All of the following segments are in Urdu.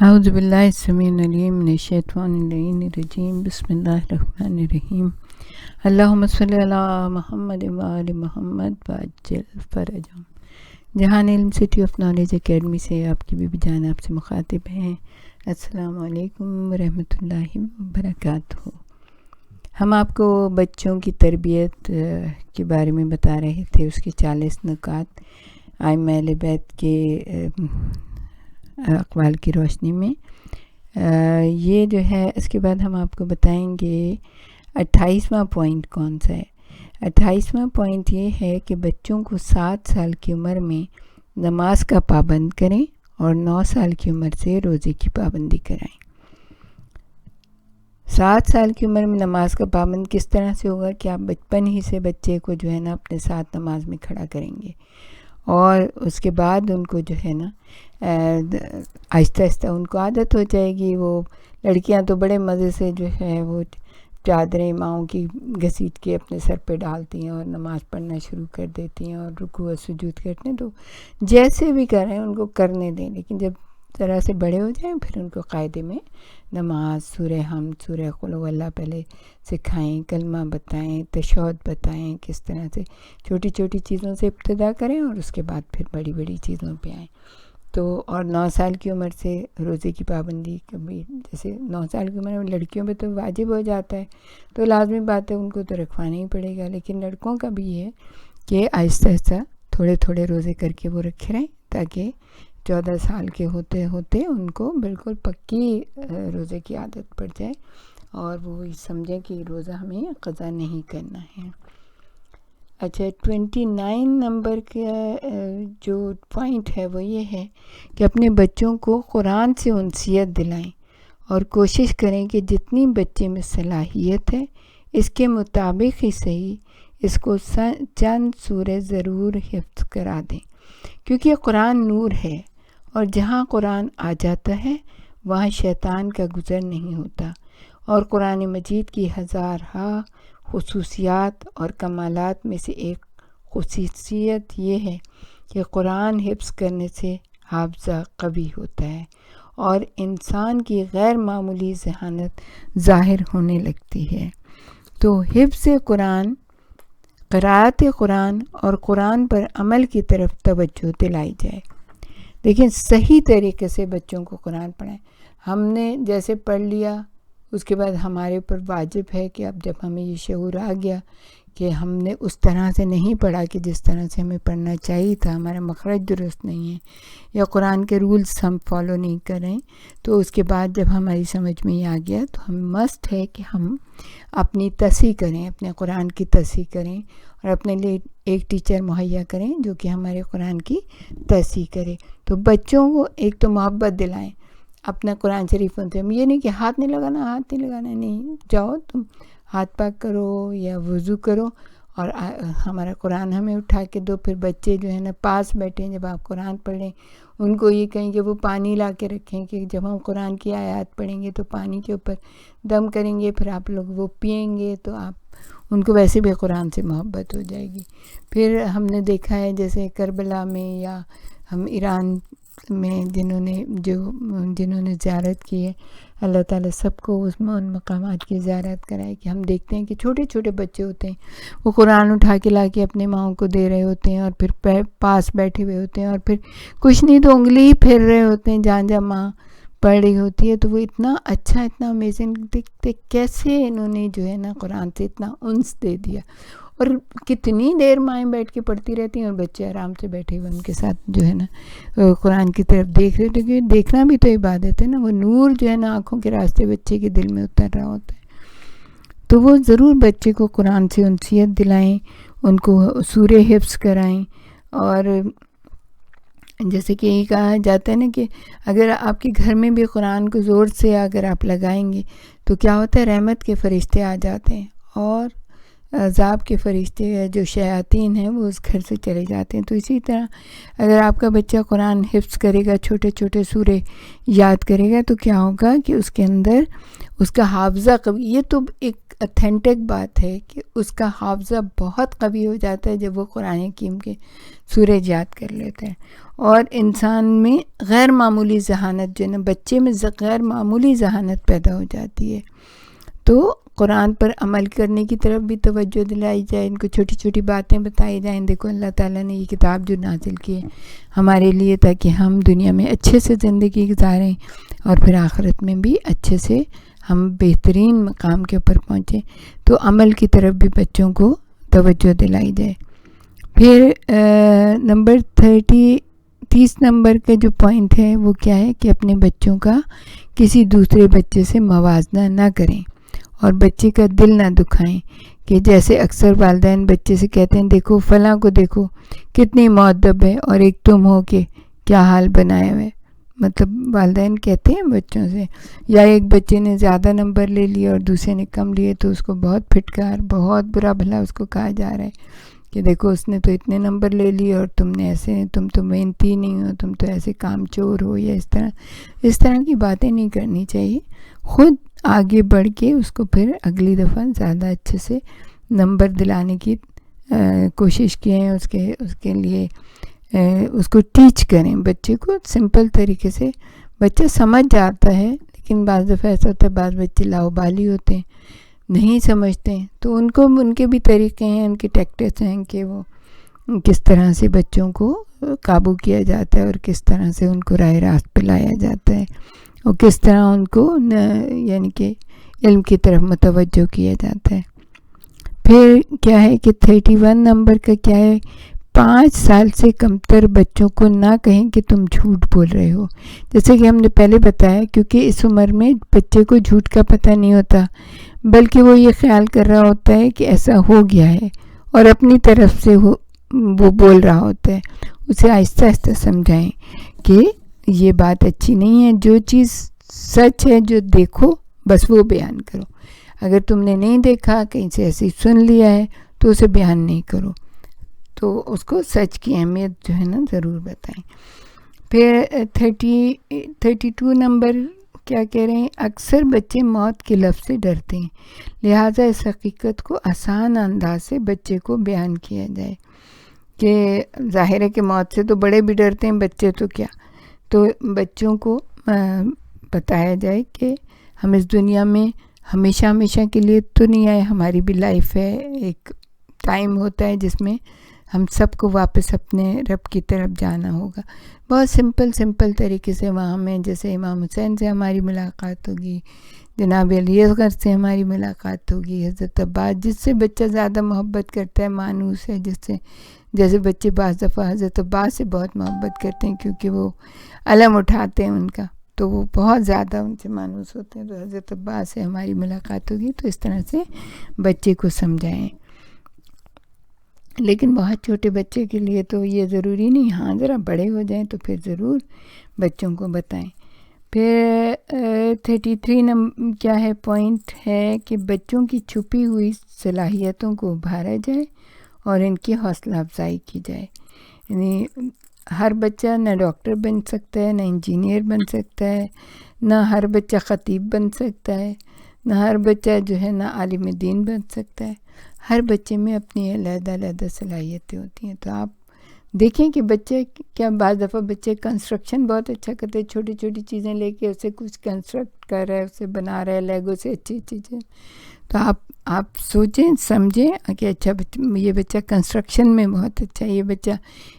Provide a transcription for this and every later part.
اعوذ باللہ السمیع العلیم من الشیطان اللعین الرجیم بسم اللہ الرحمن الرحیم اللہم صلی علی محمد وآل محمد وعجل فرجہم۔ جہان علم سٹی آف نالج اکیڈمی سے آپ کی بیوی جان آپ سے مخاطب ہیں۔ السلام علیکم ورحمۃ اللہ وبرکاتہ۔ ہم آپ کو بچوں کی تربیت کے بارے میں بتا رہے تھے، اس کے 40 نکات ائمہ اہل بیت کے اقوال کی روشنی میں۔ یہ جو ہے اس کے بعد ہم آپ کو بتائیں گے 28واں پوائنٹ کون سا ہے۔ 28واں پوائنٹ یہ ہے کہ بچوں کو 7 سال کی عمر میں نماز کا پابند کریں اور 9 سال کی عمر سے روزے کی پابندی کرائیں۔ 7 سال کی عمر میں نماز کا پابند کس طرح سے ہوگا کہ آپ بچپن ہی سے بچے کو جو ہے نا اپنے ساتھ نماز میں کھڑا کریں گے، اور اس کے بعد ان کو جو ہے نا آہستہ آہستہ ان کو عادت ہو جائے گی۔ وہ لڑکیاں تو بڑے مزے سے جو ہے وہ چادریں ماؤں کی گھسیٹ کے اپنے سر پہ ڈالتی ہیں اور نماز پڑھنا شروع کر دیتی ہیں اور رکوع و سجود کرتے ہیں، تو جیسے بھی کریں ان کو کرنے دیں، لیکن جب ذرا سے بڑے ہو جائیں پھر ان کو قاعدے میں نماز، سورہ حمد، سورہ قل هو اللہ پہلے سکھائیں، کلمہ بتائیں، تشہد بتائیں، کس طرح سے چھوٹی چھوٹی چیزوں سے ابتدا کریں اور اس کے بعد پھر بڑی بڑی چیزوں پہ آئیں۔ تو اور 9 سال کی عمر سے روزے کی پابندی، کبھی جیسے 9 سال کی عمر میں لڑکیوں پہ تو واجب ہو جاتا ہے، تو لازمی بات ہے ان کو تو رکھوانا ہی پڑے گا، لیکن لڑکوں کا بھی یہ ہے کہ آہستہ آہستہ تھوڑے تھوڑے روزے کر کے وہ رکھے رہیں، تاکہ 14 سال کے ہوتے ہوتے ان کو بالکل پکی روزے کی عادت پڑ جائے اور وہ سمجھیں کہ روزہ ہمیں قضا نہیں کرنا ہے۔ اچھا، 29 نمبر کا جو پوائنٹ ہے وہ یہ ہے کہ اپنے بچوں کو قرآن سے انسیت دلائیں اور کوشش کریں کہ جتنی بچے میں صلاحیت ہے اس کے مطابق ہی صحیح اس کو چند سورے ضرور حفظ کرا دیں، کیونکہ قرآن نور ہے اور جہاں قرآن آ جاتا ہے وہاں شیطان کا گزر نہیں ہوتا، اور قرآن مجید کی ہزارہا خصوصیات اور کمالات میں سے ایک خصوصیت یہ ہے کہ قرآن حفظ کرنے سے حافظہ قوی ہوتا ہے اور انسان کی غیر معمولی ذہانت ظاہر ہونے لگتی ہے۔ تو حفظ قرآن، قراءت قرآن اور قرآن پر عمل کی طرف توجہ دلائی جائے۔ لیکن صحیح طریقے سے بچوں کو قرآن پڑھائیں۔ ہم نے جیسے پڑھ لیا، اس کے بعد ہمارے اوپر واجب ہے کہ اب جب ہمیں یہ شعور آ گیا کہ ہم نے اس طرح سے نہیں پڑھا کہ جس طرح سے ہمیں پڑھنا چاہیے تھا، ہمارا مخرج درست نہیں ہے یا قرآن کے رولز ہم فالو نہیں کریں، تو اس کے بعد جب ہماری سمجھ میں یہ آ گیا تو ہم مسٹ ہے کہ ہم اپنی تصحیح کریں، اپنے قرآن کی تصحیح کریں اور اپنے لیے ایک ٹیچر مہیا کریں جو کہ ہمارے قرآن کی تصحیح کرے۔ تو بچوں کو ایک تو محبت دلائیں اپنا قرآن شریفوں سے۔ یہ نہیں کہ ہاتھ نہیں لگانا، نہیں، جاؤ تم ہاتھ پاک کرو یا وضو کرو اور ہمارا قرآن ہمیں اٹھا کے دو۔ پھر بچے جو ہے نا پاس بیٹھیں جب آپ قرآن پڑھیں، ان کو یہ کہیں کہ وہ پانی لا کے رکھیں کہ جب ہم قرآن کی آیات پڑھیں گے تو پانی کے اوپر دم کریں گے، پھر آپ لوگ وہ پئیں گے تو آپ ان کو ویسے بھی قرآن سے محبت ہو جائے گی۔ پھر ہم نے دیکھا ہے جیسے کربلا میں یا ہم ایران میں جنہوں نے زیارت کی ہے، اللہ تعالیٰ سب کو ان مقامات کی زیارت کرائے کہ ہم دیکھتے ہیں کہ چھوٹے چھوٹے بچے ہوتے ہیں، وہ قرآن اٹھا کے لا کے اپنے ماؤں کو دے رہے ہوتے ہیں اور پھر پاس بیٹھے ہوئے ہوتے ہیں اور پھر کچھ نہیں تو انگلی ہی پھیر رہے ہوتے ہیں جہاں ماں پڑھ رہی ہوتی ہے۔ تو وہ اتنا اچھا، اتنا امیزنگ دیکھتے کیسے انہوں نے جو ہے نا قرآن سے اتنا انس دے دیا، اور کتنی دیر مائیں بیٹھ کے پڑھتی رہتی ہیں اور بچے آرام سے بیٹھے ہوئے ان کے ساتھ جو ہے نا قرآن کی طرف دیکھ رہے تھے، کیونکہ دیکھنا بھی تو عبادت ہے نا، وہ نور جو ہے نا آنکھوں کے راستے بچے کے دل میں اتر رہا ہوتا ہے۔ تو وہ ضرور بچے کو قرآن سے انسیت دلائیں، ان کو سورے حفظ کرائیں، اور جیسے کہ یہ کہا جاتا ہے نا کہ اگر آپ کے گھر میں بھی قرآن کو زور سے اگر آپ لگائیں گے تو کیا ہوتا ہے، رحمت کے فرشتے آ جاتے ہیں اور عذاب کے فرشتے یا جو شیاطین ہیں وہ اس گھر سے چلے جاتے ہیں. تو اسی طرح اگر آپ کا بچہ قرآن حفظ کرے گا، چھوٹے چھوٹے سورے یاد کرے گا، تو کیا ہوگا کہ اس کے اندر اس کا حافظہ قوی. یہ تو ایک اتھینٹک بات ہے کہ اس کا حافظہ بہت قوی ہو جاتا ہے جب وہ قرآن حکیم کے سورے یاد کر لیتے ہیں. اور انسان میں غیر معمولی ذہانت جو ہے نا، بچے میں غیر معمولی ذہانت پیدا ہو جاتی ہے. تو قرآن پر عمل کرنے کی طرف بھی توجہ دلائی جائے، ان کو چھوٹی چھوٹی باتیں بتائی جائیں. دیکھو اللہ تعالیٰ نے یہ کتاب جو نازل کی ہے ہمارے لیے تاکہ ہم دنیا میں اچھے سے زندگی گزاریں اور پھر آخرت میں بھی اچھے سے ہم بہترین مقام کے اوپر پہنچیں. تو عمل کی طرف بھی بچوں کو توجہ دلائی جائے. پھر نمبر 30 نمبر کا جو پوائنٹ ہے وہ کیا ہے کہ اپنے بچوں کا کسی دوسرے بچے سے موازنہ نہ کریں اور بچے کا دل نہ دکھائیں. کہ جیسے اکثر والدین بچے سے کہتے ہیں دیکھو فلاں کو دیکھو کتنی مؤدب ہے اور ایک تم ہو کے کیا حال بنایا ہوئے. مطلب والدین کہتے ہیں بچوں سے، یا ایک بچے نے زیادہ نمبر لے لیے اور دوسرے نے کم لیے تو اس کو بہت پھٹکار، بہت برا بھلا اس کو کہا جا رہا ہے کہ دیکھو اس نے تو اتنے نمبر لے لیے اور تم نے ایسے، تم تو محنتی نہیں ہو، تم تو ایسے کام چور ہو، یا اس طرح کی باتیں نہیں کرنی چاہیے. خود آگے بڑھ کے اس کو پھر اگلی دفعہ زیادہ اچھے سے نمبر دلانے کی کوشش کیے، اس کے لیے اس کو ٹیچ کریں بچے کو سمپل طریقے سے. بچہ سمجھ جاتا ہے لیکن بعض دفعہ ایسا ہوتا ہے بعض بچے لاؤبالی ہوتے ہیں، نہیں سمجھتے ہیں. تو ان کے بھی طریقے ہیں، ان کے ٹیکٹکس ہیں کہ وہ کس طرح سے بچوں کو قابو کیا جاتا ہے اور کس طرح سے ان کو راہ راست پہ لایا جاتا ہے اور کس طرح ان کو یعنی کہ علم کی طرف متوجہ کیا جاتا ہے. پھر کیا ہے کہ 31 نمبر کا کیا ہے، 5 سال سے کم تر بچوں کو نہ کہیں کہ تم جھوٹ بول رہے ہو. جیسے کہ ہم نے پہلے بتایا، کیونکہ اس عمر میں بچے کو جھوٹ کا پتہ نہیں ہوتا، بلکہ وہ یہ خیال کر رہا ہوتا ہے کہ ایسا ہو گیا ہے اور اپنی طرف سے وہ بول رہا ہوتا ہے. اسے آہستہ آہستہ سمجھائیں کہ یہ بات اچھی نہیں ہے. جو چیز سچ ہے، جو دیکھو بس وہ بیان کرو. اگر تم نے نہیں دیکھا، کہیں سے ایسے سن لیا ہے تو اسے بیان نہیں کرو. تو اس کو سچ کی اہمیت جو ہے نا ضرور بتائیں. پھر 32 نمبر کیا کہہ رہے ہیں، اکثر بچے موت کے لفظ سے ڈرتے ہیں، لہٰذا اس حقیقت کو آسان انداز سے بچے کو بیان کیا جائے. کہ ظاہر ہے کہ موت سے تو بڑے بھی ڈرتے ہیں، بچے تو کیا. تو بچوں کو بتایا جائے کہ ہم اس دنیا میں ہمیشہ کے لیے تو نہیں آئے، ہماری بھی لائف ہے، ایک ٹائم ہوتا ہے جس میں ہم سب کو واپس اپنے رب کی طرف جانا ہوگا. بہت سمپل طریقے سے وہاں میں جیسے امام حسین سے ہماری ملاقات ہوگی، جناب علی اصغر سے ہماری ملاقات ہوگی، حضرت عباس جس سے بچہ زیادہ محبت کرتا ہے، مانوس ہے جیسے بچے بعض دفعہ حضرت عباس سے بہت محبت کرتے ہیں کیونکہ وہ علم اٹھاتے ہیں ان کا، تو وہ بہت زیادہ ان سے مانوس ہوتے ہیں. تو حضرت عباس سے ہماری ملاقات ہوگی. تو اس طرح سے بچے کو سمجھائیں. لیکن بہت چھوٹے بچے کے لیے تو یہ ضروری نہیں، ہاں ذرا بڑے ہو جائیں تو پھر ضرور بچوں کو بتائیں. پھر 33 نمبر کیا ہے پوائنٹ ہے کہ بچوں کی چھپی ہوئی صلاحیتوں کو ابھارا جائے اور ان کی حوصلہ افزائی کی جائے. یعنی ہر بچہ نہ ڈاکٹر بن سکتا ہے، نہ انجینئر بن سکتا ہے، نہ ہر بچہ خطیب بن سکتا ہے، نہ ہر بچہ جو ہے نہ عالم دین بن سکتا ہے. ہر بچے میں اپنی علیحدہ صلاحیتیں ہوتی ہیں. تو آپ دیکھیں کہ بچے کیا بعض دفعہ بچے کنسٹرکشن بہت اچھا کرتے ہیں، چھوٹی چھوٹی چیزیں لے کے اسے کچھ کنسٹرکٹ کر رہے ہیں، اسے بنا رہے ہیں لیگو سے اچھی چیزیں. تو آپ سوچیں سمجھیں کہ اچھا یہ بچہ کنسٹرکشن میں بہت اچھا ہے، یہ بچہ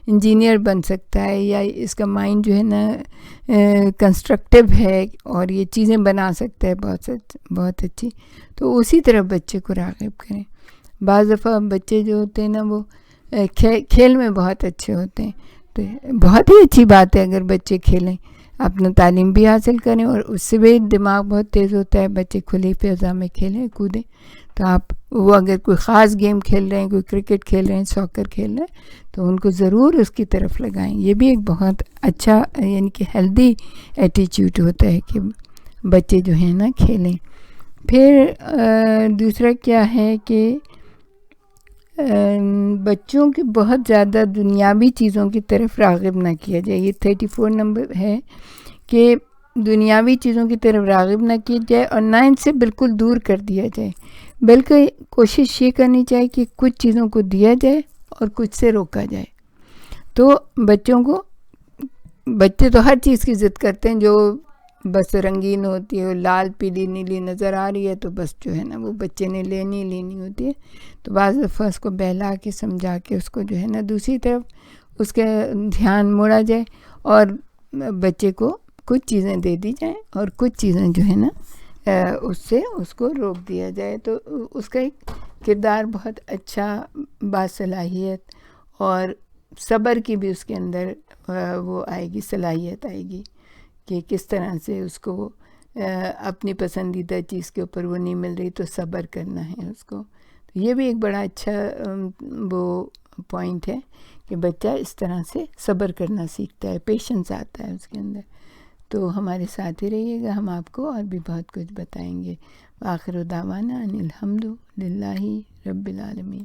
انجینئر بن سکتا ہے، یا اس کا مائنڈ جو ہے نا کنسٹرکٹیو ہے اور یہ چیزیں بنا سکتا ہے بہت اچھی. تو اسی طرح بچے کو راغب کریں. بعض دفعہ بچے جو ہوتے ہیں نا وہ کھیل میں بہت اچھے ہوتے ہیں، تو بہت ہی اچھی بات ہے اگر بچے کھیلیں، اپنا تعلیم بھی حاصل کریں اور اس سے بھی دماغ بہت تیز ہوتا ہے. بچے کھلی فضا میں کھیلیں کودیں. تو آپ وہ اگر کوئی خاص گیم کھیل رہے ہیں، کوئی کرکٹ کھیل رہے ہیں، ساکر کھیل رہے ہیں، تو ان کو ضرور اس کی طرف لگائیں. یہ بھی ایک بہت اچھا یعنی کہ ہیلدی ایٹیچیوڈ ہوتا ہے کہ بچے جو ہیں نا کھیلیں. پھر دوسرا کیا ہے کہ بچوں کی بہت زیادہ دنیاوی چیزوں کی طرف راغب نہ کیا جائے. یہ 34 نمبر ہے کہ دنیاوی چیزوں کی طرف راغب نہ کیا جائے اور نہ ان سے بالکل دور کر دیا جائے، بلکہ کوشش یہ کرنی چاہیے کہ کچھ چیزوں کو دیا جائے اور کچھ سے روکا جائے. تو بچے تو ہر چیز کی ضد کرتے ہیں جو بس رنگین ہوتی ہے، لال پیلی نیلی نظر آ رہی ہے تو بس جو ہے نا وہ بچے نے لینی ہوتی ہے. تو بعض دفعہ اس کو بہلا کے سمجھا کے اس کو جو ہے نا دوسری طرف اس کا دھیان موڑا جائے اور بچے کو کچھ چیزیں دے دی جائیں اور کچھ چیزیں جو ہے نا اس کو روک دیا جائے. تو اس کا ایک کردار بہت اچھا، باصلاحیت اور صبر کی بھی اس کے اندر وہ آئے گی، صلاحیت آئے گی کہ کس طرح سے اس کو اپنی پسندیدہ چیز کے اوپر وہ نہیں مل رہی تو صبر کرنا ہے اس کو. یہ بھی ایک بڑا اچھا وہ پوائنٹ ہے کہ بچہ اس طرح سے صبر کرنا سیکھتا ہے، پیشنس آتا ہے اس کے اندر. تو ہمارے ساتھ ہی رہیے گا، ہم آپ کو اور بھی بہت کچھ بتائیں گے. وآخر دعوانا ان الحمد للہ رب العالمین.